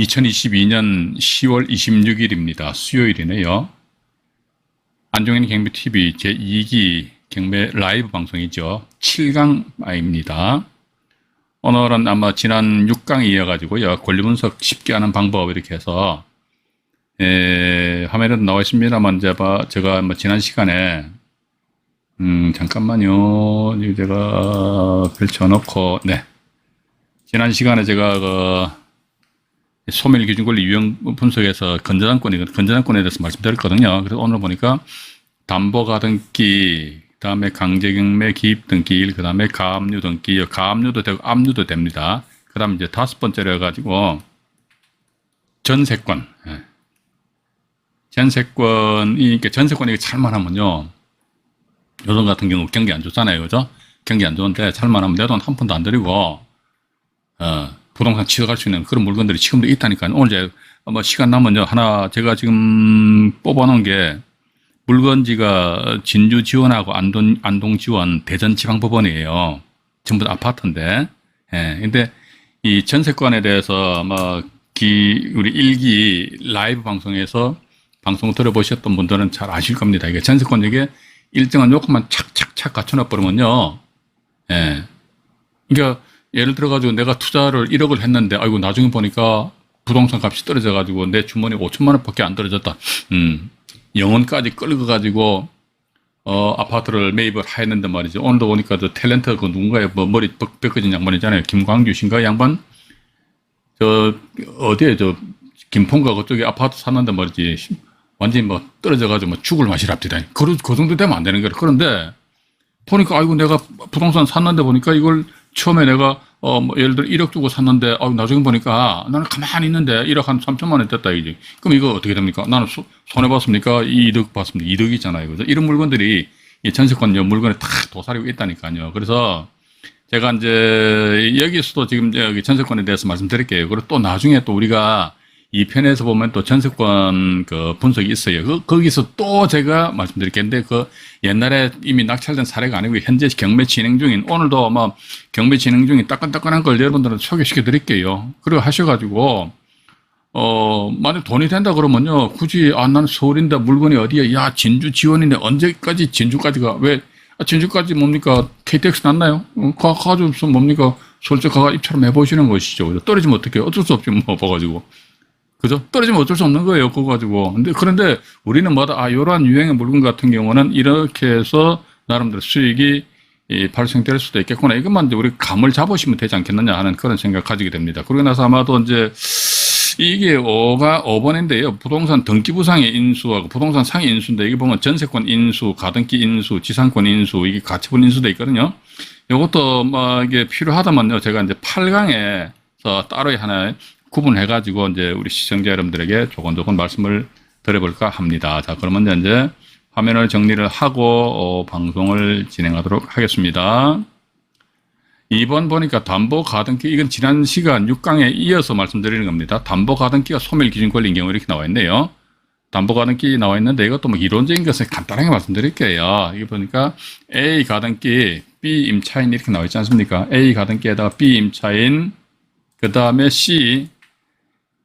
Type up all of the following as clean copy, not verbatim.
2022년 10월 26일입니다. 수요일이네요. 안종현 경매TV 제2기 경매 라이브 방송이죠. 7강입니다. 오늘은 아마 지난 6강에 이어가지고요. 권리 분석 쉽게 하는 방법 이렇게 해서 화면에도 나와 있습니다만 제가 지난 시간에 잠깐만요. 제가 펼쳐놓고 지난 시간에 제가 소멸기준권리 유형 분석에서 건전한권에 대해서 말씀드렸거든요. 그래서 오늘 보니까 담보가등기, 그 다음에 강제경매 기입등기, 그 다음에 가압류 등기, 가압류도 되고 압류도 됩니다. 그 다음에 이제 5번째로 해가지고 전세권. 전세권이 잘만 하면요. 요즘 같은 경우 경기 안 좋잖아요. 그죠? 경기 안 좋은데 잘만 하면 내 돈 한 푼도 안 들이고, 부동산 취득할 수 있는 그런 물건들이 지금도 있다니까요. 오늘 이제 시간 나면요. 하나 제가 지금 뽑아놓은 게 물건지가 진주 지원하고 안동 지원 대전지방법원이에요. 전부 다 아파트인데. 근데 이 전세권에 대해서 아마 우리 1기 라이브 방송에서 방송 들어보셨던 분들은 잘 아실 겁니다. 이게 전세권 이게 일정한 요건만 착착착 갖춰놔 버리면요. 그러니까 예를 들어가지고 내가 투자를 1억을 했는데, 아이고, 나중에 보니까 부동산 값이 떨어져가지고 내 주머니에 5천만 원밖에 안 떨어졌다. 영혼까지 끌고가지고, 아파트를 매입을 했는데 말이죠. 오늘도 보니까 저 탤런트 그 누군가의 머리 벗겨진 양반이잖아요. 김광규신가 양반? 어디에 김포인가 그쪽에 아파트 샀는데 말이지. 완전히 떨어져가지고 죽을 맛이랍니다. 그 정도 되면 안 되는 거예요. 그런데 보니까, 아이고, 내가 부동산 샀는데 보니까 이걸 처음에 내가 예를 들어 1억 주고 샀는데 나중에 보니까 나는 가만히 있는데 1억 한 3천만 원 됐다 이제. 그럼 이거 어떻게 됩니까? 나는 손해 봤습니까? 이득 봤습니다. 이득이잖아요. 그죠? 이런 물건들이 이 전세권 물건에 다 도사리고 있다니까요. 그래서 제가 이제 여기서도 지금 여기 전세권에 대해서 말씀드릴게요. 그리고 또 나중에 또 우리가 이 편에서 보면 또 전세권 그 분석이 있어요. 거기서 또 제가 말씀드릴겠는데 그 옛날에 이미 낙찰된 사례가 아니고 현재 경매 진행 중인, 오늘도 아마 경매 진행 중인 따끈따끈한 걸 여러분들은 소개시켜 드릴게요. 그리고 하셔가지고 만약 돈이 된다 그러면요, 굳이 나는 서울인데 물건이 어디야? 야, 진주 지원인데 언제까지 진주까지가 왜? 진주까지 뭡니까? KTX 났나요? 가가지고 뭡니까? 솔직히 가가 입찰을 해보시는 것이죠. 떨어지면 어떻게? 어쩔 수 없지 봐가지고. 그죠? 떨어지면 어쩔 수 없는 거예요. 그거 가지고. 그런데 우리는 이러한 유형의 물건 같은 경우는 이렇게 해서 나름대로 수익이 발생될 수도 있겠구나. 이것만 이제 우리 감을 잡으시면 되지 않겠느냐 하는 그런 생각 가지게 됩니다. 그러고 나서 아마도 이제 이게 5번인데요. 부동산 등기부상의 인수하고 부동산 상의 인수인데 이게 보면 전세권 인수, 가등기 인수, 지상권 인수, 이게 가치분 인수도 있거든요. 이것도 이게 필요하다면요. 제가 이제 8강에서 따로 하나 구분해가지고 이제 우리 시청자 여러분들에게 조곤조곤 말씀을 드려볼까 합니다. 자, 그러면 이제 화면을 정리를 하고 방송을 진행하도록 하겠습니다. 2번 보니까 담보가등기, 이건 지난 시간 6강에 이어서 말씀드리는 겁니다. 담보가등기가 소멸기준권리인 경우 이렇게 나와 있네요. 담보가등기 나와 있는데 이것도 이론적인 것을 간단하게 말씀드릴게요. 이게 보니까 A 가등기, B 임차인 이렇게 나와 있지 않습니까? A 가등기에다가 B 임차인, 그 다음에 C,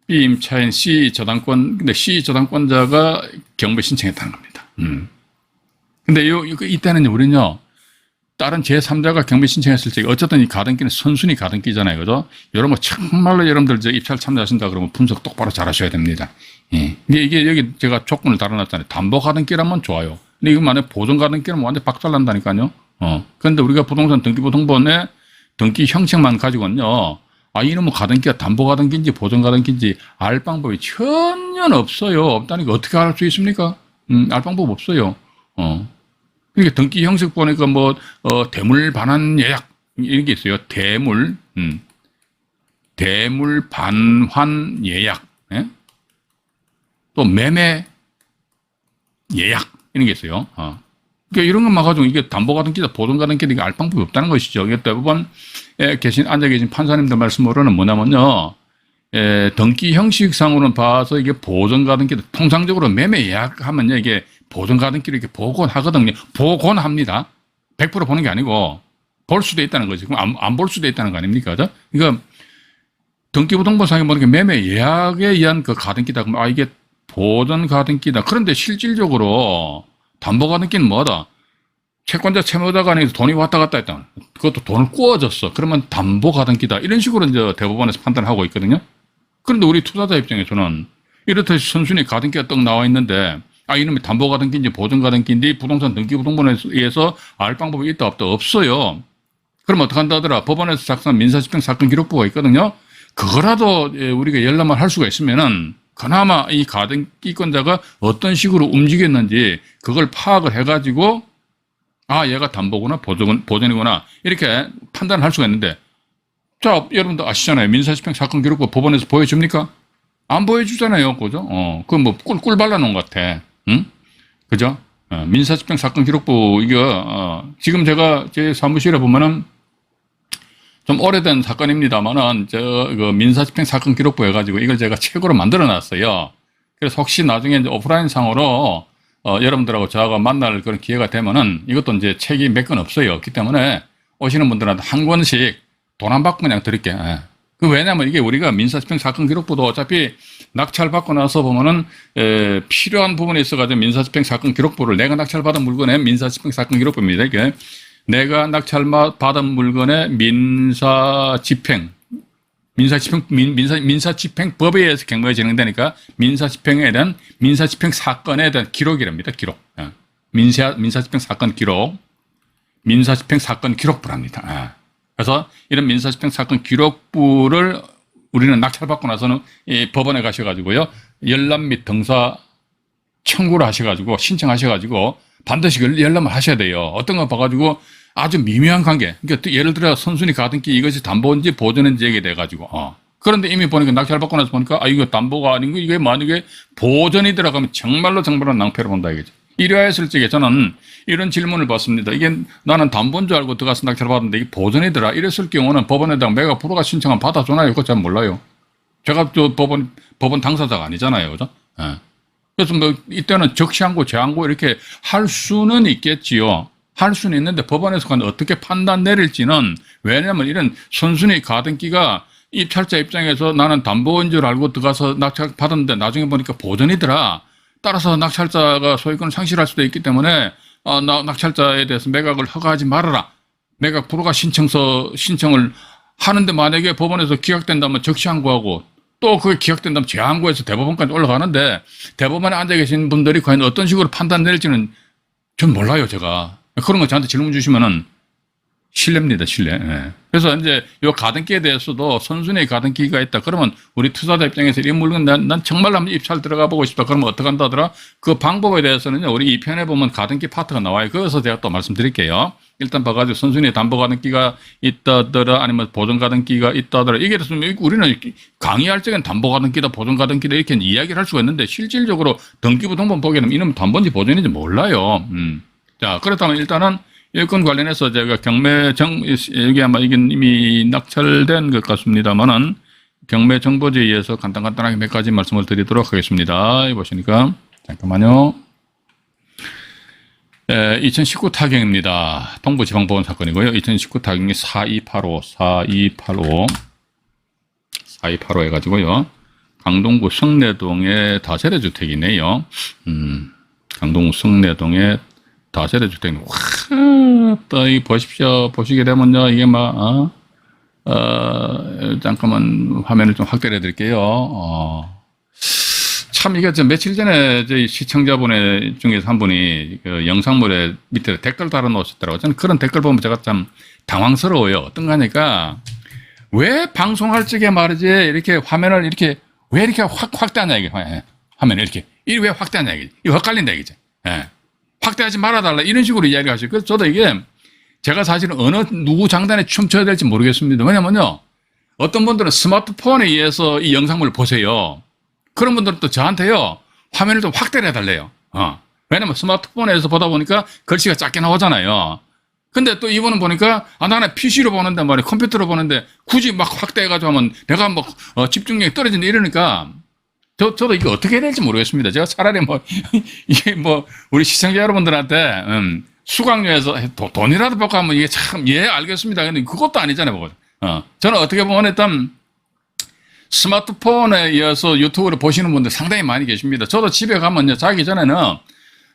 B 임차인, C 저당권, 근데 C 저당권자가 경매 신청했다는 겁니다. 근데 이때는 우리는요, 다른 제3자가 경매 신청했을 때, 어쨌든 이 가등기는 선순위 가등기잖아요. 그죠? 여러분, 정말로 여러분들 입찰 참여하신다 그러면 분석 똑바로 잘 하셔야 됩니다. 근데 이게 여기 제가 조건을 달아놨잖아요. 담보 가등기라면 좋아요. 근데 이거 만약에 보존 가등기라면 완전 박살난다니까요. 그런데 우리가 부동산 등기부등본에 등기 형식만 가지고는요, 이놈은 가등기가 담보 가등기인지 보존 가등기인지 알 방법이 전혀 없어요. 없다니까 어떻게 알 수 있습니까? 알 방법 없어요. 그러니까 등기 형식 보니까 대물 반환 예약 이런 게 있어요. 대물 반환 예약, 또 매매 예약 이런 게 있어요. 그러니까 이런 것만 가지고 이게 담보가등기다 보존가등기다 이게 알 방법이 없다는 것이죠. 이게 대부분 앉아 계신 판사님들 말씀으로는 뭐냐면요, 등기 형식상으로는 봐서 이게 보존가등기다. 통상적으로 매매 예약하면요, 이게 보존가등기를 이렇게 복원하거든요. 복원합니다. 100% 보는 게 아니고 볼 수도 있다는 거지. 그럼 안 볼 수도 있다는 거 아닙니까? 그죠? 그러니까 등기부등본상에 보니까 매매 예약에 의한 그 가등기다. 그럼 이게 보전 가등기다. 그런데 실질적으로 담보 가등기는 뭐다? 채권자 채무자 간에 돈이 왔다 갔다 했다. 그것도 돈을 꾸어줬어. 그러면 담보 가등기다. 이런 식으로 이제 대법원에서 판단을 하고 있거든요. 그런데 우리 투자자 입장에서는 이렇듯이 선순위 가등기가 떡 나와 있는데 이놈이 담보 가등기인지 보전 가등기인지 부동산 등기부등본에 의해서 알 방법이 있다 없다 없어요. 그럼 어떻게 한다더라? 법원에서 작성한 민사집행 사건 기록부가 있거든요. 그거라도 우리가 열람을 할 수가 있으면은 그나마 이 가등기권자가 어떤 식으로 움직였는지 그걸 파악을 해가지고 얘가 담보구나 보전이구나 이렇게 판단을 할 수가 있는데, 자, 여러분들 아시잖아요. 민사집행 사건 기록부 법원에서 보여줍니까? 안 보여주잖아요. 그죠? 그 뭐 꿀 발라놓은 것 같아. 응? 그죠? 민사집행 사건 기록부 이거 지금 제가 제 사무실에 보면은 좀 오래된 사건입니다만은 그 민사집행 사건 기록부 해가지고 이걸 제가 책으로 만들어 놨어요. 그래서 혹시 나중에 이제 오프라인 상으로 여러분들하고 저하고 만날 그런 기회가 되면은 이것도 이제 책이 몇 권 없어요. 그렇기 때문에 오시는 분들한테 한 권씩 돈 안 받고 그냥 드릴게요. 왜냐면 이게 우리가 민사집행 사건 기록부도 어차피 낙찰받고 나서 보면은 필요한 부분이 있어가지고 민사집행 사건 기록부를 내가 낙찰받은 물건의 민사집행 사건 기록부입니다. 이게 내가 낙찰받은 물건의 민사집행법에 의해서 경매가 진행되니까 민사집행에 대한 민사집행 사건에 대한 기록이랍니다. 기록. 민사집행 사건 기록. 민사집행 사건 기록부랍니다. 그래서 이런 민사집행 사건 기록부를 우리는 낙찰받고 나서는 이 법원에 가셔가지고요. 열람 및 등사 청구를 하셔가지고 신청하셔가지고 반드시 열람을 하셔야 돼요. 어떤 거 봐가지고 아주 미묘한 관계. 그러니까 예를 들어 선순위 가등기 이것이 담보인지 보전인지 얘기돼가지고 그런데 이미 보니까 낙찰받고 나서 보니까 이거 담보가 아닌 거 이게 만약에 보전이 들어가면 정말로 낭패를 본다 이거죠. 이러했을 적에 저는 이런 질문을 받습니다. 이게 나는 담보인 줄 알고 들어가서 낙찰받았는데 이게 보전이더라. 이랬을 경우는 법원에다가 내가 불허가 신청하면 받아주나요? 그거 잘 몰라요. 제가 또 법원 당사자가 아니잖아요. 그죠? 그래서 뭐 이때는 적시항고 재항고 이렇게 할 수는 있겠지요. 할 수는 있는데 법원에서 어떻게 판단 내릴지는, 왜냐하면 이런 선순위 가등기가 입찰자 입장에서 나는 담보인 줄 알고 들어가서 낙찰 받았는데 나중에 보니까 보전이더라. 따라서 낙찰자가 소유권을 상실할 수도 있기 때문에 낙찰자에 대해서 매각을 허가하지 말아라. 매각 불허가 신청을 하는데 만약에 법원에서 기각된다면 적시항고하고 또 그게 기각된다면 재항고해서 대법원까지 올라가는데 대법원에 앉아 계신 분들이 과연 어떤 식으로 판단 내릴지는 전 몰라요, 제가. 그런 거 저한테 질문 주시면은 신뢰입니다, 신뢰. 그래서 이제 요 가등기에 대해서도 선순위 가등기가 있다. 그러면 우리 투자자 입장에서 이 물건 난 정말로 한번 입찰 들어가 보고 싶다. 그러면 어떻게 한다더라? 그 방법에 대해서는 우리 2편에 보면 가등기 파트가 나와요. 그래서 제가 또 말씀드릴게요. 일단 봐가지고 선순위 담보 가등기가 있다더라, 아니면 보전 가등기가 있다더라. 이게 됐으면 우리는 강의할 적엔 담보 가등기다, 보전 가등기다 이렇게 이야기를 할 수가 있는데 실질적으로 등기부등본 보게 되면 이놈 담보인지 보전인지 몰라요. 자, 그렇다면 일단은 일건 관련해서 제가 여기 아마 이게 이미 낙찰된 것 같습니다만은 경매 정보지에 의해서 간단하게 몇 가지 말씀을 드리도록 하겠습니다. 여기 보시니까, 잠깐만요. 2019 타경입니다. 동부지방법원 사건이고요. 2019 타경이 4285 해가지고요. 강동구 성내동의 다세대 주택이네요. 강동구 성내동의 다세대 주택. 또, 이 보십시오. 보시게 되면요. 이게 잠깐만 화면을 좀 확대해 드릴게요. 참, 이게 며칠 전에 저희 시청자분 중에서 한 분이 그 영상물에 밑에 댓글 달아 놓으셨더라고요. 저는 그런 댓글 보면 제가 참 당황스러워요. 어떤가 하니까, 왜 방송할 적에 말이지, 이렇게 화면을 이렇게, 왜 이렇게 확대하냐, 이게. 화면을 이렇게. 이 왜 확대하냐, 이게. 이거 헷갈린다, 이거죠. 확대하지 말아달라 이런 식으로 이야기를 하시고, 그래서 저도 이게 제가 사실은 누구 장단에 춤춰야 될지 모르겠습니다. 왜냐면요, 어떤 분들은 스마트폰에 의해서 이 영상물을 보세요. 그런 분들은 또 저한테요, 화면을 좀 확대를 해달래요. 왜냐면 스마트폰에서 보다 보니까 글씨가 작게 나오잖아요. 근데 또 이분은 보니까 나는 PC로 보는데 말이야, 컴퓨터로 보는데 굳이 막 확대해가지고 하면 내가 뭐 집중력이 떨어진다 이러니까 저도 이거 어떻게 해야 될지 모르겠습니다. 제가 차라리 이게 우리 시청자 여러분들한테, 수강료에서 돈이라도 받고 하면 이게 참, 알겠습니다. 근데 그것도 아니잖아요, 저는 어떻게 보면 일단, 스마트폰에 의해서 유튜브를 보시는 분들 상당히 많이 계십니다. 저도 집에 가면요, 자기 전에는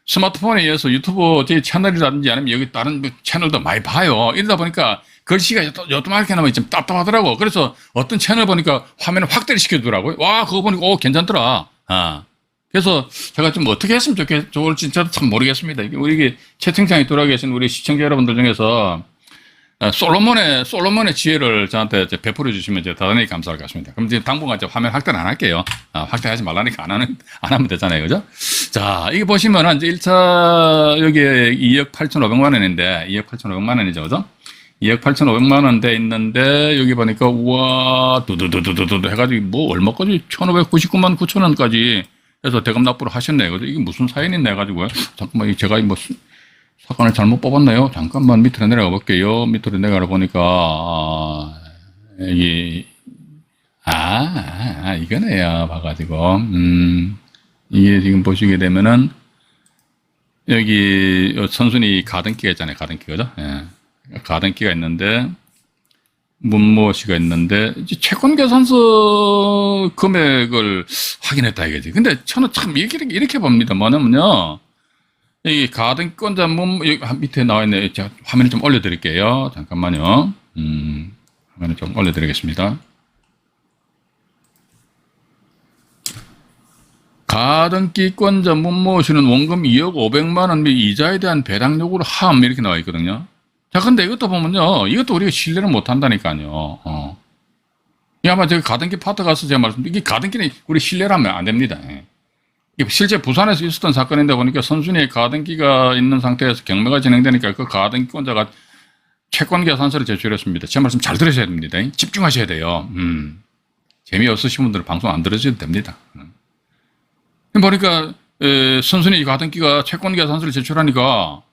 스마트폰에 의해서 유튜브 제 채널이라든지 아니면 여기 다른 채널도 많이 봐요. 이러다 보니까 글씨가 요만하게 나면 좀 답답하더라고. 그래서 어떤 채널 보니까 화면을 확대를 시켜주더라고요. 와, 그거 보니까, 괜찮더라. 아. 그래서 제가 좀 어떻게 했으면 좋을지 저도 참 모르겠습니다. 우리 채팅창에 들어와 계신 우리 시청자 여러분들 중에서 솔로몬의 지혜를 저한테 베풀어 주시면 제가 대단히 감사할 것 같습니다. 그럼 이제 당분간 화면 확대는 안 할게요. 확대하지 말라니까 안 하면 되잖아요. 그죠? 자, 이게 보시면은 이제 1차 여기에 2억 8,500만 원인데, 2억 8,500만 원이죠. 그죠? 2억 8,500만 원 돼 있는데, 여기 보니까, 우와, 두두두두두두 해가지고, 뭐, 얼마까지? 1,599만 9천 원까지 해서 대금 납부를 하셨네요. 그죠? 이게 무슨 사연이 있나 해가지고요. 잠깐만, 제가 뭐, 사건을 잘못 뽑았나요? 잠깐만 밑으로 내려가 볼게요. 밑으로 내려가 보니까, 이거네요. 봐가지고, 이게 지금 보시게 되면은, 여기 선순위 가등기가 있잖아요. 가등기가, 그죠? 예. 가등기가 있는데, 문모시가 있는데, 채권 계산서 금액을 확인했다 이거지. 근데 저는 참 이렇게 봅니다. 뭐냐면요. 이 가등기권자 여기 밑에 나와 있네. 제가 화면을 좀 올려드릴게요. 잠깐만요. 화면을 좀 올려드리겠습니다. 가등기권자 문모시는 원금 2억 500만 원 및 이자에 대한 배당 요구를 함 이렇게 나와 있거든요. 자, 근데 이것도 보면요. 이것도 우리가 신뢰를 못 한다니까요. 이 아마 제가 가등기 파트 가서 제가 말씀드린 이게 가등기는 우리 신뢰를 하면 안 됩니다. 실제 부산에서 있었던 사건인데 보니까 선순위에 가등기가 있는 상태에서 경매가 진행되니까 그 가등기권자가 채권 계산서를 제출했습니다. 제 말씀 잘 들으셔야 됩니다. 집중하셔야 돼요. 재미없으신 분들은 방송 안 들으셔도 됩니다. 보니까 선순위 가등기가 채권 계산서를 제출하니까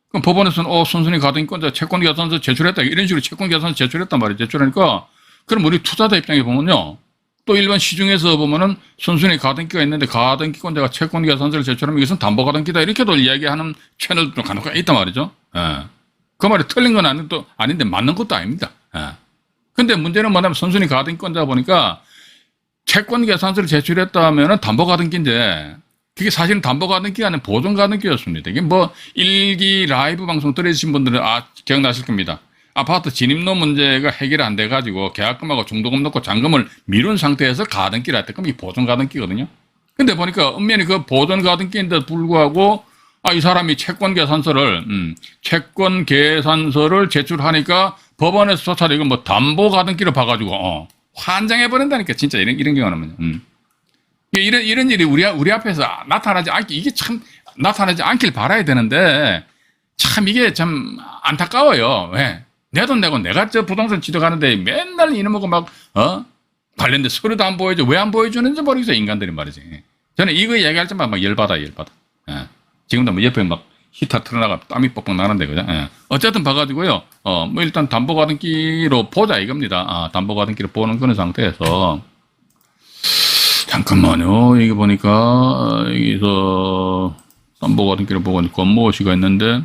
그럼 법원에서는 선순위 가등기권자 채권 계산서 제출했다 이런 식으로 채권 계산서 제출했단 말이에요. 제출하니까 그럼 우리 투자자 입장에 보면요. 또 일반 시중에서 보면은 선순위 가등기가 있는데 가등기권자가 채권 계산서를 제출하면 이것은 담보 가등기다 이렇게도 이야기하는 채널도 간혹 있단 말이죠. 그 말이 틀린 건 아닌데 맞는 것도 아닙니다. 근데 문제는 뭐냐면 선순위 가등기권자 보니까 채권 계산서를 제출했다 하면은 담보 가등기인데 그게 사실은 담보 가등기가 아니라 보존 가등기였습니다. 이게 뭐 일기 라이브 방송 들으신 분들은 기억나실 겁니다. 아파트 진입로 문제가 해결이 안 돼가지고 계약금하고 중도금 넣고 잔금을 미룬 상태에서 가등기를 했다. 그럼 이게 보존 가등기거든요. 근데 보니까 엄연히 그 보존 가등기인데도 불구하고 이 사람이 채권 계산서를 제출하니까 법원에서 이거 뭐 담보 가등기를 봐가지고 환장해 버린다니까 진짜 이런 경우는 이런 일이 우리 앞에서 이게 참 나타나지 않길 바라야 되는데 참 이게 참 안타까워요. 왜? 내 돈 내고 내가 저 부동산 지도가는데 맨날 이놈하고 관련된 서류도 안 보여줘. 왜 안 보여주는지 모르겠어요. 인간들이 말이지. 저는 이거 얘기할 때마다 막 열받아. 지금도 뭐 옆에 막 히터 틀어나가 땀이 뻑뻑 나는데, 그죠? 어쨌든 봐가지고요. 뭐 일단 담보가등기로 보자 이겁니다. 담보가등기로 보는 그런 상태에서. 잠깐만요. 이게 보니까, 여기서 담보가등기를 보고 권모시가 있는데,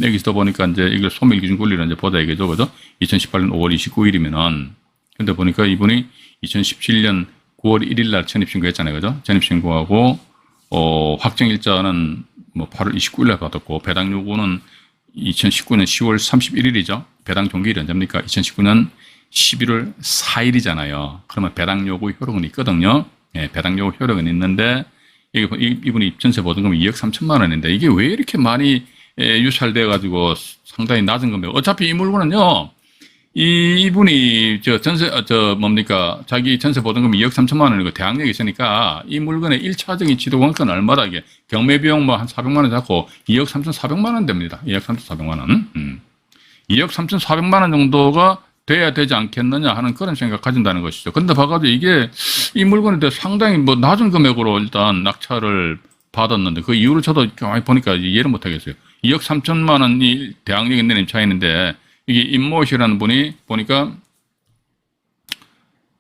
여기서 보니까 이제 이걸 소멸기준 권리를 이제 보자 이거죠. 그죠? 2018년 5월 29일이면은, 근데 보니까 이분이 2017년 9월 1일 날 전입신고했잖아요. 그죠? 전입신고하고, 확정일자는 뭐 8월 29일 날 받았고, 배당 요구는 2019년 10월 31일이죠. 배당 종기일이 언제입니까? 2019년 11월 4일이잖아요. 그러면 배당 요구 효력은 있거든요. 배당 요구 효력은 있는데, 이분이 전세 보증금 2억 3천만 원인데, 이게 왜 이렇게 많이 유찰돼가지고 상당히 낮은 금액. 어차피 이 물건은요, 이분이 자기 전세 보증금 2억 3천만 원이고 대항력이 있으니까 이 물건의 1차적인 지도권은 얼마다 이게 경매비용 뭐 한 400만 원 잡고 2억 3,400만 원 됩니다. 2억 3,400만 원. 2억 3,400만 원 정도가 돼야 되지 않겠느냐 하는 그런 생각 가진다는 것이죠. 근데 봐가지고 이 물건에 대해 상당히 뭐 낮은 금액으로 일단 낙찰을 받았는데 그 이유를 저도 보니까 이해를 못 하겠어요. 2억 3천만 원이 대항력 있는 임차인인데 이게 임모씨라는 분이 보니까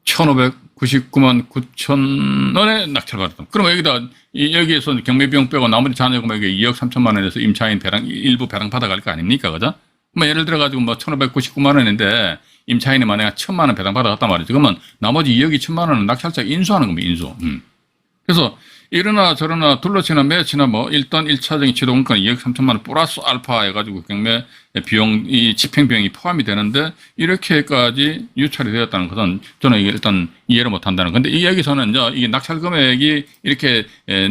1,599만 9천 원에 낙찰받았다. 그러면 여기에서 경매비용 빼고 나머지 잔여 금액이 2억 3천만 원에서 임차인 일부 배당 받아갈 거 아닙니까? 그죠? 뭐 예를 들어가지고 뭐 1,599만 원인데 임차인이 만약에 1,000만 원 배당받아갔단 말이죠. 그러면 나머지 2억 2천만 원은 낙찰자 인수하는 겁니다. 인수. 그래서 이러나 저러나 둘러치나 매치나 뭐 일단 1차적인 취득원가 2억 3천만 원 플러스 알파 해가지고 경매 비용, 이 집행 비용이 포함이 되는데 이렇게까지 유찰이 되었다는 것은 저는 이게 일단 이해를 못 한다는 건데 이 여기서는 이제 이게 낙찰 금액이 이렇게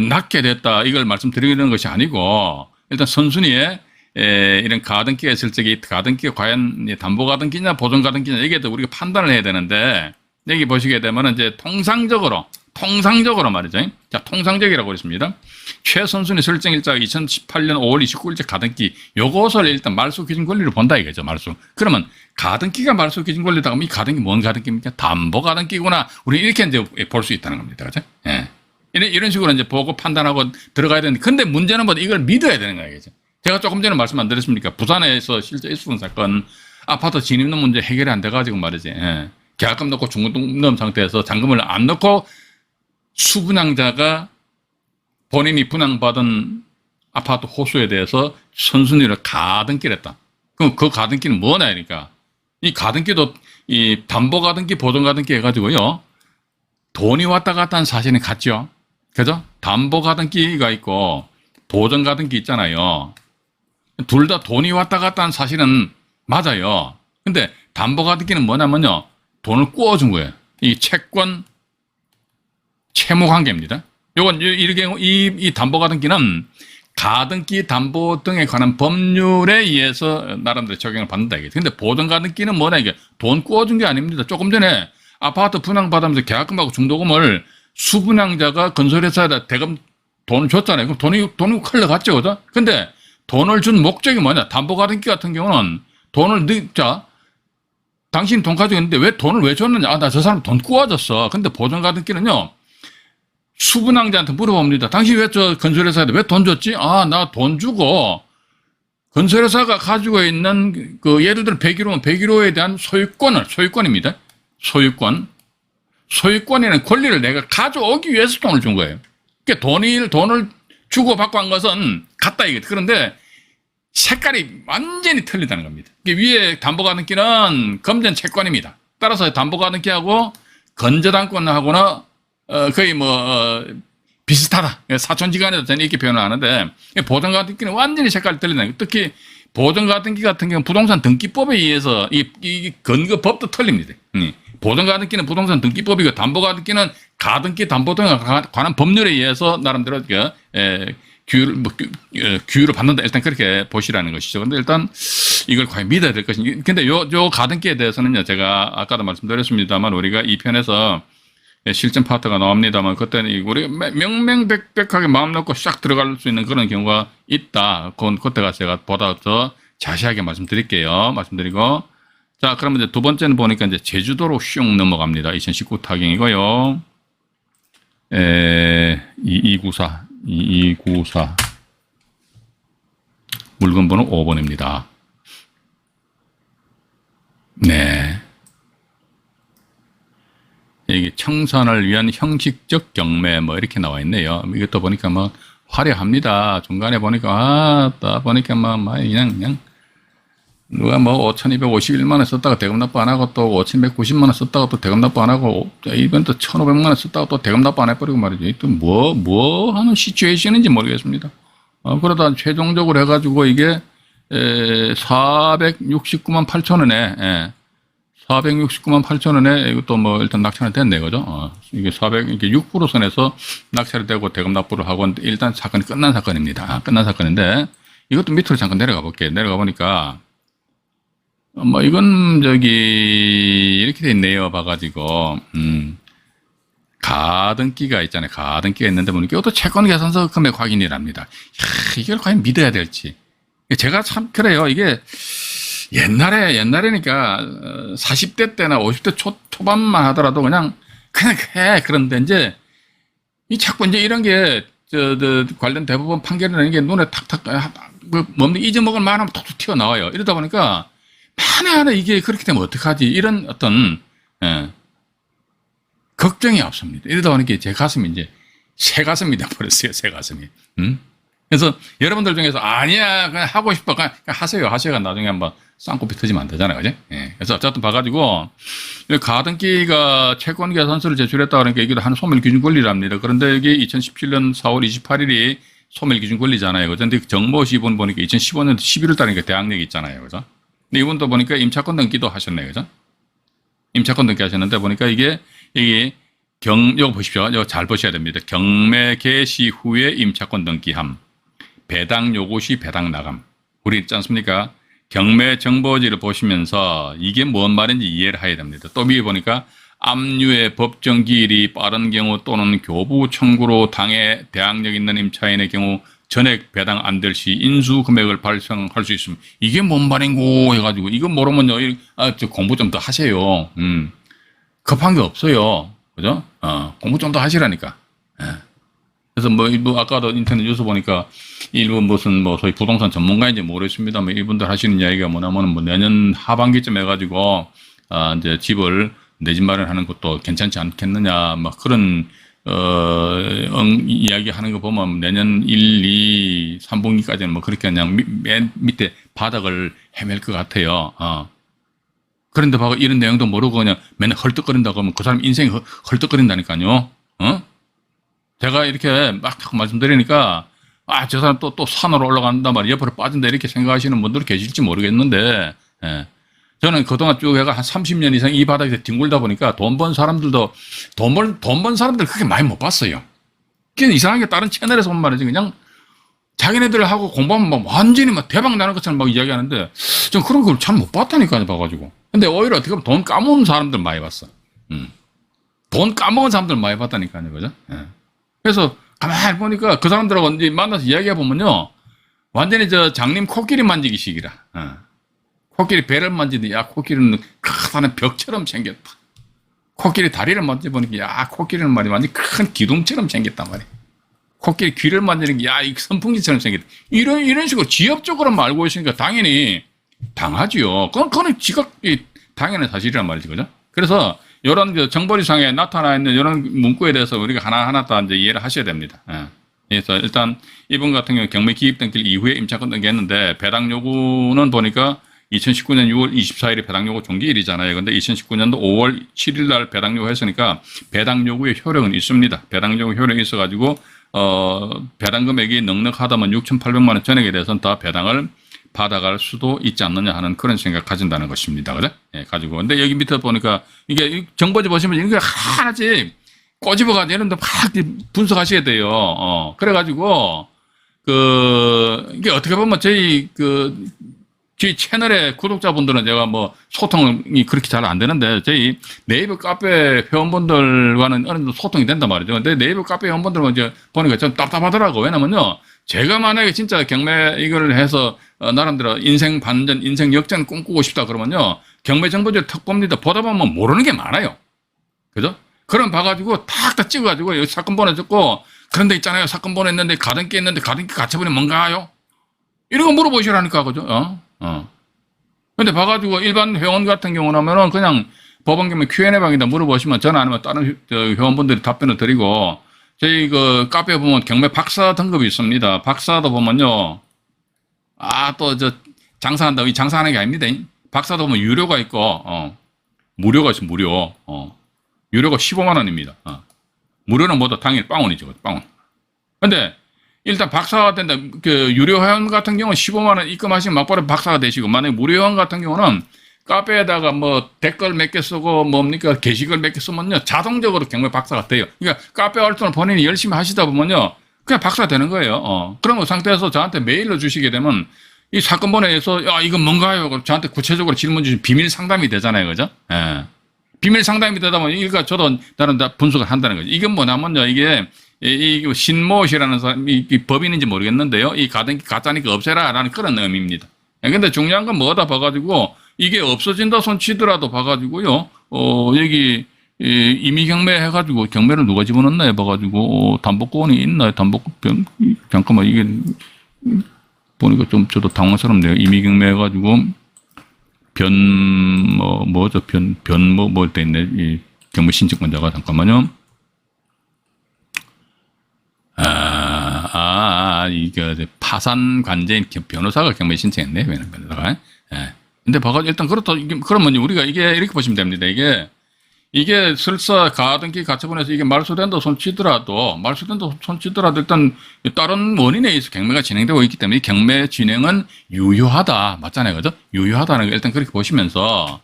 낮게 됐다 이걸 말씀드리는 것이 아니고 일단 선순위에 이런 가등기가 있을 적에 가등기가 과연 담보 가등기냐 보존 가등기냐 이게 또 우리가 판단을 해야 되는데 여기 보시게 되면 이제 통상적으로 말이죠. 자, 통상적이라고 했습니다. 최선순위 설정일자가 2018년 5월 29일째 가등기, 요것을 일단 말소 기준 권리로 본다 이거죠, 말소. 그러면 가등기가 말소 기준 권리다 하면 이 가등기 뭔 가등기입니까? 담보 가등기구나. 우리 이렇게 이제 볼 수 있다는 겁니다. 그죠? 예. 이런 식으로 이제 보고 판단하고 들어가야 되는데, 근데 문제는 뭐 이걸 믿어야 되는 거예요. 그죠? 제가 조금 전에 말씀 안 드렸습니까? 부산에서 실제 있었던 사건, 아파트 진입로 문제 해결이 안 돼가지고 말이지. 예. 계약금 넣고 중간금 넣은 상태에서 잔금을 안 넣고 수분양자가 본인이 분양받은 아파트 호수에 대해서 선순위를 가등기를 했다. 그럼 그 가등기는 뭐냐, 그러니까. 이 가등기도 이 담보 가등기, 보존 가등기 해가지고요. 돈이 왔다 갔다 하는 사실은 같죠. 그죠? 담보 가등기가 있고 보존 가등기 있잖아요. 둘 다 돈이 왔다 갔다 하는 사실은 맞아요. 근데 담보 가등기는 뭐냐면요. 돈을 구워준 거예요. 이 채권, 채무 관계입니다. 요건 이 담보 가등기는 가등기 담보 등에 관한 법률에 의해서 나름대로 적용을 받는다 이게. 근데 보존 가등기는 뭐냐 이게 돈 구워준 게 아닙니다. 조금 전에 아파트 분양 받으면서 계약금하고 중도금을 수분양자가 건설회사에다 대금 돈을 줬잖아요. 그럼 돈이 흘러갔죠, 그죠? 근데 돈을 준 목적이 뭐냐? 담보 가등기 같은 경우는 돈을 당신 돈 가지고 있는데 왜 돈을 왜 줬느냐? 아, 나 저 사람 돈 구워줬어. 근데 보존 가등기는요. 수분양자한테 물어봅니다. 당신 왜 저 건설회사에 왜 돈 줬지? 아, 나 돈 주고 건설회사가 가지고 있는 그 예를 들어 101호면 101호에 대한 소유권입니다. 소유권이라는 권리를 내가 가져오기 위해서 돈을 준 거예요. 그러니까 돈을 주고 받고 한 것은 같다 이게. 그런데 색깔이 완전히 틀리다는 겁니다. 위에 담보가등기는 검전 채권입니다. 따라서 담보가등기하고 건저당권하고는 거의 비슷하다. 사촌지간에도 저는 이렇게 표현을 하는데, 보존가등기는 완전히 색깔이 틀리다. 특히 보존가등기 같은 경우는 부동산 등기법에 의해서 이 근거법도 틀립니다. 보존가등기는 부동산 등기법이고 담보가등기는 가등기 담보 등에 관한 법률에 의해서 나름대로 규율을 받는다. 일단 그렇게 보시라는 것이죠. 근데 일단 이걸 과연 믿어야 될 것인지. 근데 요 가등기에 대해서는요, 제가 아까도 말씀드렸습니다만 우리가 이 편에서 실전 파트가 나옵니다만 그때는 우리가 명명백백하게 마음 놓고 싹 들어갈 수 있는 그런 경우가 있다. 그때가 제가 보다 더 자세하게 말씀드리고. 자, 그러면 이제 두 번째는 보니까 이제 제주도로 슝 넘어갑니다. 2019 타경이고요. 2294. 물건 번호 5번입니다. 네. 여기 청산을 위한 형식적 경매 뭐 이렇게 나와 있네요. 이것도 보니까 뭐 화려합니다. 중간에 보니까 그냥 누가 뭐 5,251만 원 썼다가 대금 납부 안 하고 또 5,190만 원 썼다가 또 대금 납부 안 하고 이번 또 1,500만 원 썼다가 또 대금 납부 안 해버리고 말이죠. 또 뭐 하는 시츄에이션인지 모르겠습니다. 그러다 최종적으로 해가지고 이게 469만 8천 원에 469만 8천 원에 이것도 뭐 일단 낙찰이 됐네, 그죠? 이게 6% 선에서 낙찰이 되고 대금 납부를 하고 일단 사건이 끝난 사건입니다. 끝난 사건인데 이것도 밑으로 잠깐 내려가 볼게요. 내려가 보니까 뭐 이건 이렇게 돼 있네요. 봐가지고 가등기가 있잖아요. 가등기가 있는데 보니까 이것도 채권 계산서 금액 확인이랍니다. 이걸 과연 믿어야 될지. 제가 참 그래요. 이게 옛날에니까 40대 때나 50대 초반만 하더라도 그냥 해. 그런데 이제 자꾸 이제 이런 게 관련 대법원 판결이라는 게 눈에 탁탁 뭡니까 잊어먹을 만하면 툭툭 튀어나와요. 이러다 보니까 만에 이게 그렇게 되면 어떡하지? 이런 어떤 걱정이 없습니다. 이러다 보니까 제 가슴이 이제 새 가슴이 돼버렸어요. 새 가슴이. 그래서 여러분들 중에서 아니야 그냥 하고 싶어 그냥 하세요 하셔야 나중에 한번 쌍코피 터지면 안 되잖아요, 그지? 예. 그래서 어쨌든 봐가지고 가등기가 채권 계산서를 제출했다 그러니까 이게 한 소멸 기준 권리랍니다. 그런데 여기 2017년 4월 28일이 소멸 기준 권리잖아요, 그죠? 근데 정모시 이분 보니까 2015년 11월 달이니까 대학력이 있잖아요, 그죠? 근데 이분도 보니까 임차권 등기도 하셨네요, 그죠? 임차권 등기 하셨는데 보니까 이게 이거 보십시오. 이거 잘 보셔야 됩니다. 경매 개시 후에 임차권 등기함. 배당 요구 시 배당 나감. 우리 있지 않습니까? 경매 정보지를 보시면서 이게 뭔 말인지 이해를 해야 됩니다. 또 위에 보니까 압류의 법정 기일이 빠른 경우 또는 교부 청구로 당해 대항력 있는 임차인의 경우 전액 배당 안 될 시 인수 금액을 발생할 수 있습니다. 이게 뭔 말인고 해가지고 이거 모르면요. 저 공부 좀 더 하세요. 급한 게 없어요. 그죠? 공부 좀 더 하시라니까. 예. 그래서 뭐 아까도 인터넷 뉴스 보니까 일부 무슨 소위 부동산 전문가인지 모르겠습니다만 이분들 하시는 이야기가 뭐냐면 뭐 내년 하반기쯤 해가지고 이제 집을 내 집 마련하는 것도 괜찮지 않겠느냐 막 그런 이야기하는 거 보면 내년 1, 2, 3분기까지는 뭐 그렇게 그냥 맨 밑에 바닥을 헤맬 것 같아요. 그런데 봐봐 이런 내용도 모르고 그냥 맨날 헐떡거린다고 하면 그 사람 인생이 헐떡거린다니까요. 제가 이렇게 막 자꾸 말씀드리니까 저 사람 또 산으로 올라간단 말이야. 옆으로 빠진다 이렇게 생각하시는 분들 계실지 모르겠는데 예. 저는 그동안 쭉 해가 한 30년 이상 이 바닥에서 뒹굴다 보니까 돈 번 사람들도 돈 번 사람들 그렇게 많이 못 봤어요. 그냥 이상하게 다른 채널에서 보면 말이지 그냥 자기네들하고 공부하면 막 완전히 막 대박 나는 것처럼 막 이야기하는데 전 그런 걸 참 못 봤다니까요, 봐가지고. 근데 오히려 어떻게 보면 돈 까먹은 사람들 많이 봤어. 돈 까먹은 사람들 많이 봤다니까요, 그죠? 예. 그래서 가만히 보니까 그 사람들하고 이제 만나서 이야기해보면요. 완전히 저 장님 코끼리 만지기식이라. 코끼리 배를 만지는데, 야, 코끼리는 크다는 벽처럼 생겼다. 코끼리 다리를 만져보니까, 야, 코끼리는 말이 완전 큰 기둥처럼 생겼단 말이야. 코끼리 귀를 만지는 게, 야, 이 선풍기처럼 생겼다. 이런 식으로 지엽적으로 알고 있으니까 당연히 당하지요. 그건 지가 당연한 사실이란 말이지, 그죠? 그래서 이런 정보리상에 나타나 있는 이런 문구에 대해서 우리가 하나하나 다 이제 이해를 하셔야 됩니다. 예. 그래서 일단 이분 같은 경우 경매 기입 등기를 이후에 임차권 등기했는데 배당 요구는 보니까 2019년 6월 24일이 배당 요구 종기일이잖아요. 근데 2019년도 5월 7일 날 배당 요구 했으니까 배당 요구의 효력은 있습니다. 배당 요구 효력이 있어가지고 배당 금액이 넉넉하다면 6,800만 원 전액에 대해서는 다 배당을 받아갈 수도 있지 않느냐 하는 그런 생각 가진다는 것입니다. 그래? 예, 가지고. 근데 여기 밑에 보니까 이게 정보지 보시면 이런 거 하나씩 꼬집어가지고 이런 데 막 분석하셔야 돼요. 그래가지고, 이게 어떻게 보면 저희 채널의 구독자분들은 제가 뭐 소통이 그렇게 잘 안 되는데 저희 네이버 카페 회원분들과는 어느 정도 소통이 된단 말이죠. 근데 네이버 카페 회원분들은 이제 보니까 좀 답답하더라고. 왜냐면요. 제가 만약에 진짜 경매 이걸 해서 나름대로 인생 반전, 인생 역전 꿈꾸고 싶다 그러면요. 경매 정보지를 턱 봅니다. 보다 보면 모르는 게 많아요. 그죠? 그럼 봐가지고 탁 찍어가지고 여기 사건 번호 적고 그런 데 있잖아요. 사건 번호 있는데 가등기 있는데 가등기 가처분이 뭔가요? 이런 거 물어보시라니까. 그죠? 근데 봐가지고 일반 회원 같은 경우는 그냥 법원 경매 Q&A 방에다 물어보시면 전화 아니면 다른 회원분들이 답변을 드리고 저희 카페에 보면 경매 박사 등급이 있습니다. 박사도 보면요. 또 장사한다. 이 장사하는 게 아닙니다. 박사도 보면 유료가 있고, 무료가 있어, 무료. 유료가 15만 원입니다. 무료는 뭐다 당연히 빵원이죠. 빵원. 근데 일단 박사가 된다. 유료 회원 같은 경우는 15만 원 입금하시면 막바로 박사가 되시고, 만약에 무료 회원 같은 경우는 카페에다가 뭐 댓글 몇 개 쓰고 뭡니까 게시글 몇 개 쓰면요 자동적으로 경매 박사가 돼요. 그러니까 카페 활동을 본인이 열심히 하시다 보면요 그냥 박사가 되는 거예요. 그런 상태에서 저한테 메일로 주시게 되면 이 사건 번호에서 이건 뭔가요? 그럼 저한테 구체적으로 질문 주시면 비밀 상담이 되잖아요, 그죠? 예. 비밀 상담이 되다 보면 이거 저도 나름 분석을 한다는 거죠. 이건 뭐냐면요 이게 이 신모씨라는 사람이 법인인지 모르겠는데요. 이 가등기 가짜니까 없애라라는 그런 의미입니다. 근데 중요한 건 뭐다 봐가지고 이게 없어진다 손 치더라도 봐가지고요. 여기 임의 경매 해가지고 경매를 누가 집어넣나 해봐가지고 담보권이 있나요? 담보권 잠깐만 이게 보니까 좀 저도 당황스럽네요. 임의 경매 해가지고 뭐죠? 뭐 돼 있네. 이 경매 신청권자가 잠깐만요. 이게 파산 관제인 변호사가 경매 신청했네, 변호사가. 예. 근데 일단 그렇다. 그러면 우리가 이게 이렇게 보시면 됩니다. 이게 설사 가등기 가처분에서 이게 말소된다 손치더라도 일단 다른 원인에 의해서 경매가 진행되고 있기 때문에 이 경매 진행은 유효하다. 맞잖아요. 그죠? 유효하다는 거 일단 그렇게 보시면서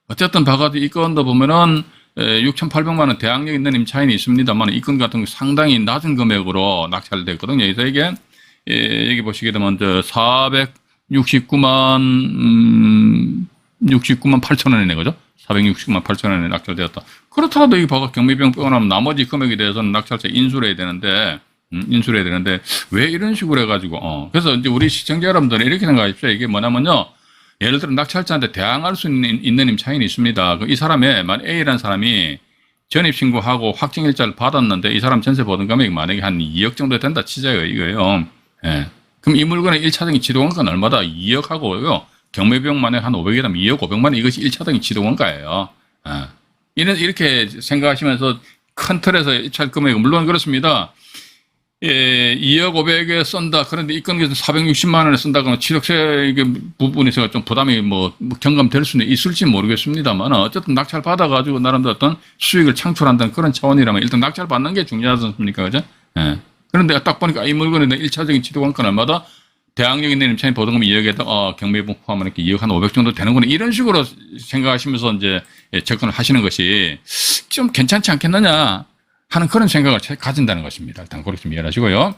어쨌든 바가지 이 건도 보면은 6,800만 원 대항력 있는 임차인이 있습니다만 이 건 같은 경우 상당히 낮은 금액으로 낙찰됐거든요. 그래서 이게 여기 보시게 되면 469만 8천 원이네, 그죠? 469만 8천 원에 낙찰되었다. 그렇더라도 이 바가 경매비용 빼고나면 나머지 금액에 대해서는 낙찰자 인수를 해야 되는데, 왜 이런 식으로 해가지고, 그래서 이제 우리 시청자 여러분들은 이렇게 생각하십시오. 이게 뭐냐면요. 예를 들어 낙찰자한테 대항할 수 있는 임차인이 있습니다. 이 사람의, A라는 사람이 전입신고하고 확정일자를 받았는데 이 사람 전세 보던 금액이 만약에 한 2억 정도 된다 치자요, 이거예요. 예. 그럼 이 물건의 1차적인 지도원가는 얼마다? 2억 하고요. 경매비용 만약에 한 500이라면 2억 500만 원 이것이 1차적인 지도원가예요. 예. 이렇게 생각하시면서 큰 틀에서 1차 금액, 물론 그렇습니다. 예, 2억 500에 쓴다. 그런데 이 건에서 460만 원에 쓴다. 그러면 7억세 부분에서 좀 부담이 경감될 수는 있을지 모르겠습니다만, 어쨌든 낙찰 받아가지고 나름대로 어떤 수익을 창출한다는 그런 차원이라면 일단 낙찰 받는 게 중요하지 않습니까? 그죠? 예. 그런데 딱 보니까 이 물건에 대한 1차적인 지도관건 얼마다? 대항력 있는 임차인 보증금 2억에다, 경매비용 포함하면 이렇게 2억 한 500 정도 되는구나. 이런 식으로 생각하시면서 이제 접근을 하시는 것이 좀 괜찮지 않겠느냐 하는 그런 생각을 가진다는 것입니다. 일단 그렇게 좀 이해하시고요.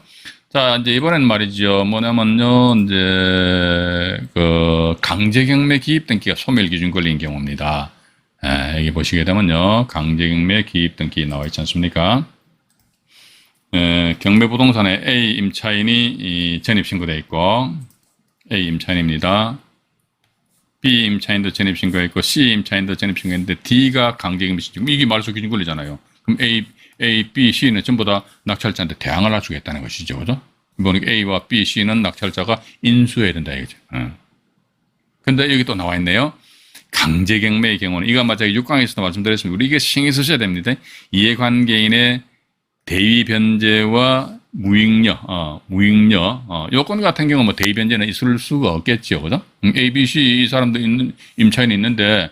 자, 이제 이번에는 말이죠. 뭐냐면요, 이제 강제경매 기입 등기가 소멸 기준 걸린 경우입니다. 여기 보시게 되면요, 강제경매 기입 등기 나와 있지 않습니까? 경매부동산에 A 임차인이 전입신고되어 있고, A 임차인입니다. B 임차인도 전입신고해 있고, C 임차인도 전입신고했는데, D가 강제경매 신청. 이게 말소 기준 권리잖아요. 그럼 A, B, C는 전부 다 낙찰자한테 대항을 해주겠다는 것이죠. 그죠? 보니까 A와 B, C는 낙찰자가 인수해야 된다, 이거죠. 근데 여기 또 나와 있네요. 강제경매의 경우는, 이거 마저 6강에서도 말씀드렸습니다. 우리 이게 신경 쓰셔야 됩니다. 이해관계인의 대위 변제와 무익녀, 요건 같은 경우 대위 변제는 있을 수가 없겠죠. 그죠? A, B, C 이 사람도 임차인이 있는데,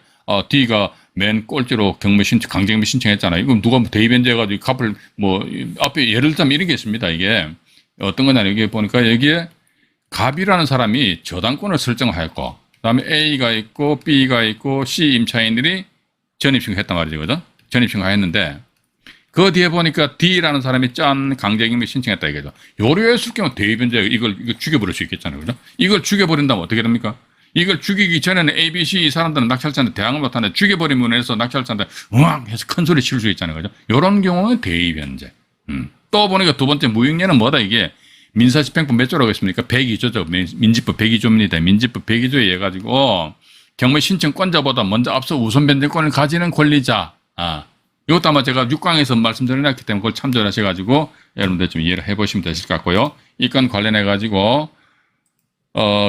D가 맨 꼴찌로 강제경매 신청했잖아요. 이건 누가 대위 변제해가지고 값을 앞에 예를 들면 이런 게 있습니다. 이게 어떤 거냐, 여기 보니까 여기에 갑이라는 사람이 저당권을 설정하였고, 그 다음에 A가 있고, B가 있고, C 임차인들이 전입신고했단 말이죠. 그죠? 전입신고했는데, 그 뒤에 보니까 D라는 사람이 강제경매 신청했다 이거죠. 요리했을 경우 대위 변제 이걸 죽여버릴 수 있겠잖아요. 그죠? 이걸 죽여버린다면 어떻게 됩니까? 이걸 죽이기 전에는 A, B, C 이 사람들은 낙찰자한테 대항을 못하는데 죽여버리면 해서 낙찰자한테 우왕 해서 큰 소리 칠 수 있잖아요. 그죠? 요런 경우는 대위 변제. 또 보니까 두 번째 무익녀는 뭐다 이게 민사집행법 몇 조라고 했습니까? 102조죠. 민지법 102조입니다. 민지법 102조에 의해 가지고 경매 신청권자보다 먼저 앞서 우선 변제권을 가지는 권리자. 이것도 아마 제가 6강에서 말씀드려놨기 때문에 그걸 참조하셔가지고 여러분들 좀 이해를 해보시면 되실 것 같고요. 이 건 관련해가지고,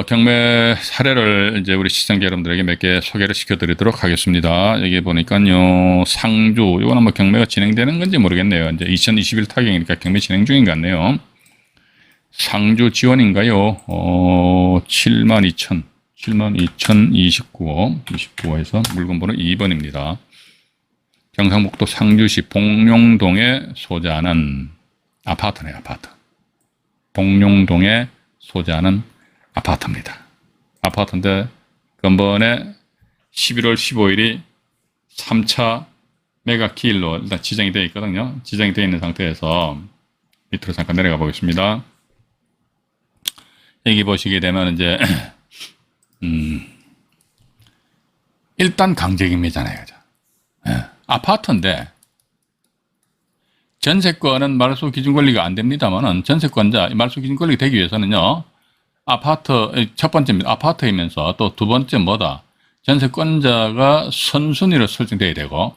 경매 사례를 이제 우리 시청자 여러분들에게 몇 개 소개를 시켜드리도록 하겠습니다. 여기 보니까요, 상주, 이건 아마 경매가 진행되는 건지 모르겠네요. 이제 2021 타경이니까 경매 진행 중인 것 같네요. 상주 지원인가요? 72,029호에서 물건번호 2번입니다. 경상북도 상주시 봉룡동에 소재하는 아파트네요, 아파트. 봉룡동에 소재하는 아파트입니다. 아파트인데, 근본에 11월 15일이 3차 메가키일로 일단 지정이 되어 있거든요. 지정이 되어 있는 상태에서 밑으로 잠깐 내려가 보겠습니다. 여기 보시게 되면 이제, 일단 강제경매잖아요. 그죠? 아파트인데 전세권은 말소 기준 권리가 안 됩니다만은 전세권자 말소 기준 권리가 되기 위해서는요 아파트 첫 번째입니다. 아파트이면서 또 두 번째 뭐다 전세권자가 선순위로 설정돼야 되고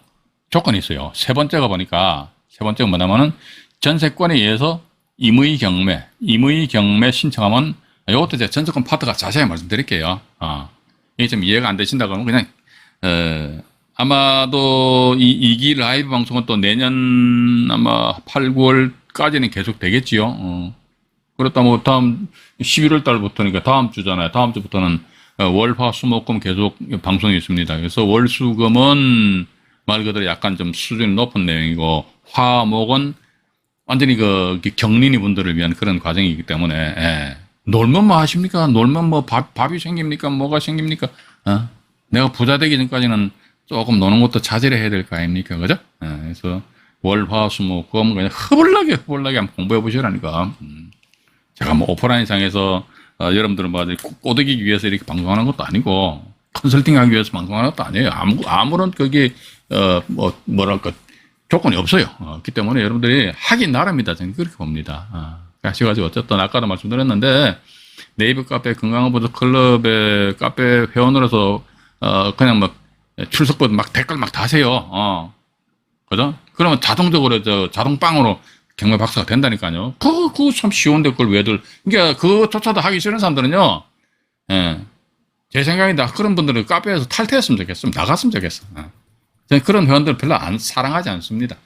조건이 있어요. 세 번째가 보니까 세 번째가 뭐냐면은 전세권에 의해서 임의 경매 신청하면 이것도 제가 전세권 파트가 자세히 말씀드릴게요. 이게 좀 이해가 안 되신다 그러면 그냥 아마도 이 2기 라이브 방송은 또 내년 아마 8, 9월까지는 계속 되겠지요. 그렇다 뭐 다음 11월 달부터니까 다음 주잖아요. 다음 주부터는 월화수목금 계속 방송이 있습니다. 그래서 월수금은 말 그대로 약간 좀 수준이 높은 내용이고 화목은 완전히 경린이 분들을 위한 그런 과정이기 때문에 예. 놀면 뭐 하십니까? 놀면 뭐 밥이 생깁니까? 뭐가 생깁니까? 어? 내가 부자 되기 전까지는 조금 노는 것도 자제를 해야 될 거 아닙니까? 그죠? 예. 그래서 월화수목금 그냥 허벌나게 한번 공부해 보시라니까. 제가 뭐 오프라인상에서 여러분들은 뭐 꼬드기기 위해서 이렇게 방송하는 것도 아니고 컨설팅하기 위해서 방송하는 것도 아니에요. 아무런 그게 뭐랄까 조건이 없어요. 그렇기 때문에 여러분들이 하긴 나름이다. 저는 그렇게 봅니다. 가셔가지고 어쨌든 아까도 말씀드렸는데 네이버 카페 건강한 클럽의 카페 회원으로서 그냥 막 출석부터 막 댓글 막 다세요. 그죠? 그러면 자동적으로 자동빵으로 경매 박사가 된다니까요. 그거 참 쉬운데 그걸 왜들, 그러니까 그것조차도 하기 싫은 사람들은요, 예. 제 생각에 그런 분들은 카페에서 탈퇴했으면 좋겠어요. 나갔으면 좋겠어. 저는 그런 회원들 별로 사랑하지 않습니다.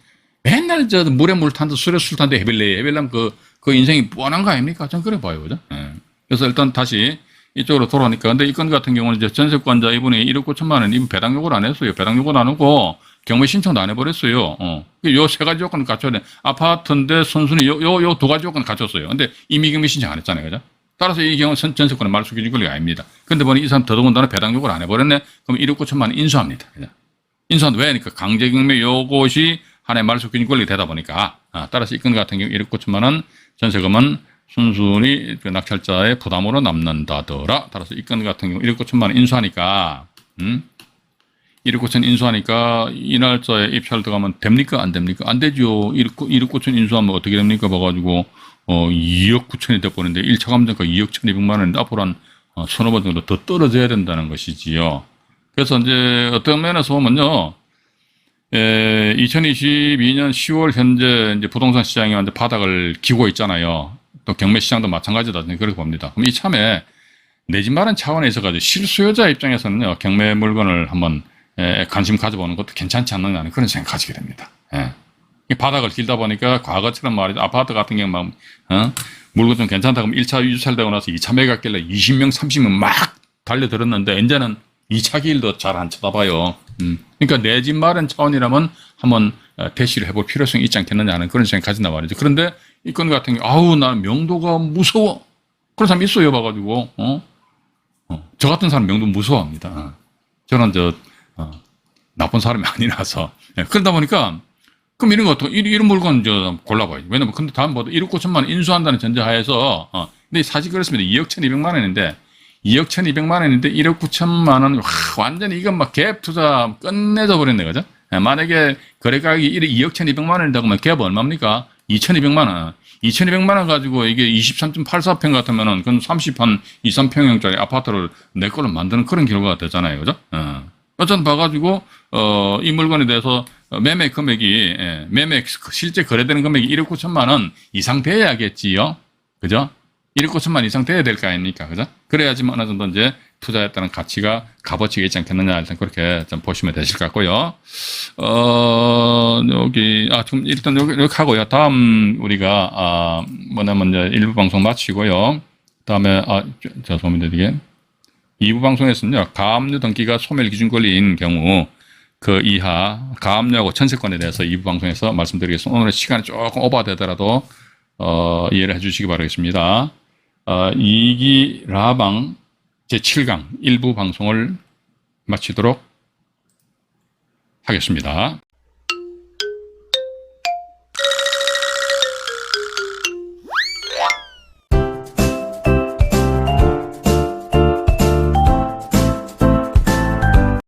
맨날 물에 물 탄다, 술에 술 탄다, 해빌려면 그 인생이 뻔한 거 아닙니까? 저는 그래 봐요. 그죠? 예. 그래서 일단 다시 이쪽으로 돌아오니까. 근데 이 건 같은 경우는 이제 전세권자 이분이 1억 9천만 원, 이분 배당 요구를 안 했어요. 배당 요구를 안 하고 경매 신청도 안 해버렸어요. 요 세 가지 조건을 갖춰야 돼. 아파트인데 순순히 요 두 가지 조건을 갖췄어요. 근데 이미 경매 신청 안 했잖아요. 그죠? 따라서 이 경우 전세권의 말소 기준 권리가 아닙니다. 근데 보니 이 사람 더더군다나 배당 요구를 안 해버렸네? 그럼 1억 9천만 원 인수합니다. 그죠? 인수한다. 왜? 그러니까 강제경매 요것이 하나의 말소 기준 권리가 되다 보니까. 따라서 이 건 같은 경우 1억 9천만 원 전세금은 순순히 그 낙찰자의 부담으로 남는다더라. 따라서 이 건 같은 경우 1억 9천만 원 인수하니까, 1억 9천 인수하니까 이 날짜에 입찰 들어가면 됩니까? 안 됩니까? 안 되죠. 1억 9천 인수하면 어떻게 됩니까? 봐가지고, 2억 9천이 돼버리는데 1차 감정가 2억 1,200만 원인데 앞으로 한 서너 번 정도 더 떨어져야 된다는 것이지요. 그래서 이제 어떤 면에서 보면요, 2022년 10월 현재 이제 부동산 시장이 완전 바닥을 기고 있잖아요. 또 경매 시장도 마찬가지다. 그렇게 봅니다. 그럼 이참에 내 집 마련 차원에 있어가지고 실수요자 입장에서는요, 경매 물건을 한번 관심 가져보는 것도 괜찮지 않느냐 하는 그런 생각 가지게 됩니다. 이 바닥을 길다 보니까 과거처럼 말이죠. 아파트 같은 경우 막, 물건 좀 괜찮다 그러면 1차 유찰되고 나서 2차 매각길래 20명, 30명 막 달려들었는데, 이제는 2차 길도 잘 안 쳐다봐요. 그러니까 내 집 마련 차원이라면 한번 대시를 해볼 필요성이 있지 않겠느냐 하는 그런 생각 가진단 말이죠. 그런데 이 건 같은 경우, 아우, 나는 명도가 무서워. 그런 사람 있어요, 봐가지고, 저 같은 사람 명도 무서워합니다. 저는 나쁜 사람이 아니라서. 그러다 보니까, 그럼 이런 거 어떻게, 이런 물건 골라봐야지. 왜냐면, 근데 다음 보다 1억 9천만 원 인수한다는 전제하에서, 근데 사실 그렇습니다. 2억 1,200만 원인데, 2억 1,200만 원인데 1억 9천만 원, 완전히 이건 막 갭 투자 끝내줘 버렸네, 그죠? 만약에 거래 가격이 2억 1,200만 원이라고 하면 갭 얼마입니까? 2,200만 원. 2,200만 원 가지고 이게 23.84평 같으면은 그건 30한 2, 3평형짜리 아파트를 내 걸로 만드는 그런 결과가 되잖아요. 그죠? 어쨌든 봐가지고, 이 물건에 대해서 매매 금액이, 실제 거래되는 금액이 1억 9천만 원 이상 돼야겠지요. 그죠? 1억 9천만 이상 돼야 될 거 아닙니까? 그죠? 그래야지만 어느 정도 이제 투자했다는 가치가 값어치가 있지 않겠느냐. 일단 그렇게 좀 보시면 되실 것 같고요. 좀 일단 여기 하고요. 다음 우리가, 뭐냐면 이제 1부 방송 마치고요. 다음에, 죄송합니다. 이게 2부 방송에서는요, 가압류 등기가 소멸 기준 권리인 경우, 그 이하, 가압류하고 전세권에 대해서 2부 방송에서 말씀드리겠습니다. 오늘 시간이 조금 오버되더라도, 이해를 해 주시기 바라겠습니다. 2기 라방 제7강 1부 방송을 마치도록 하겠습니다.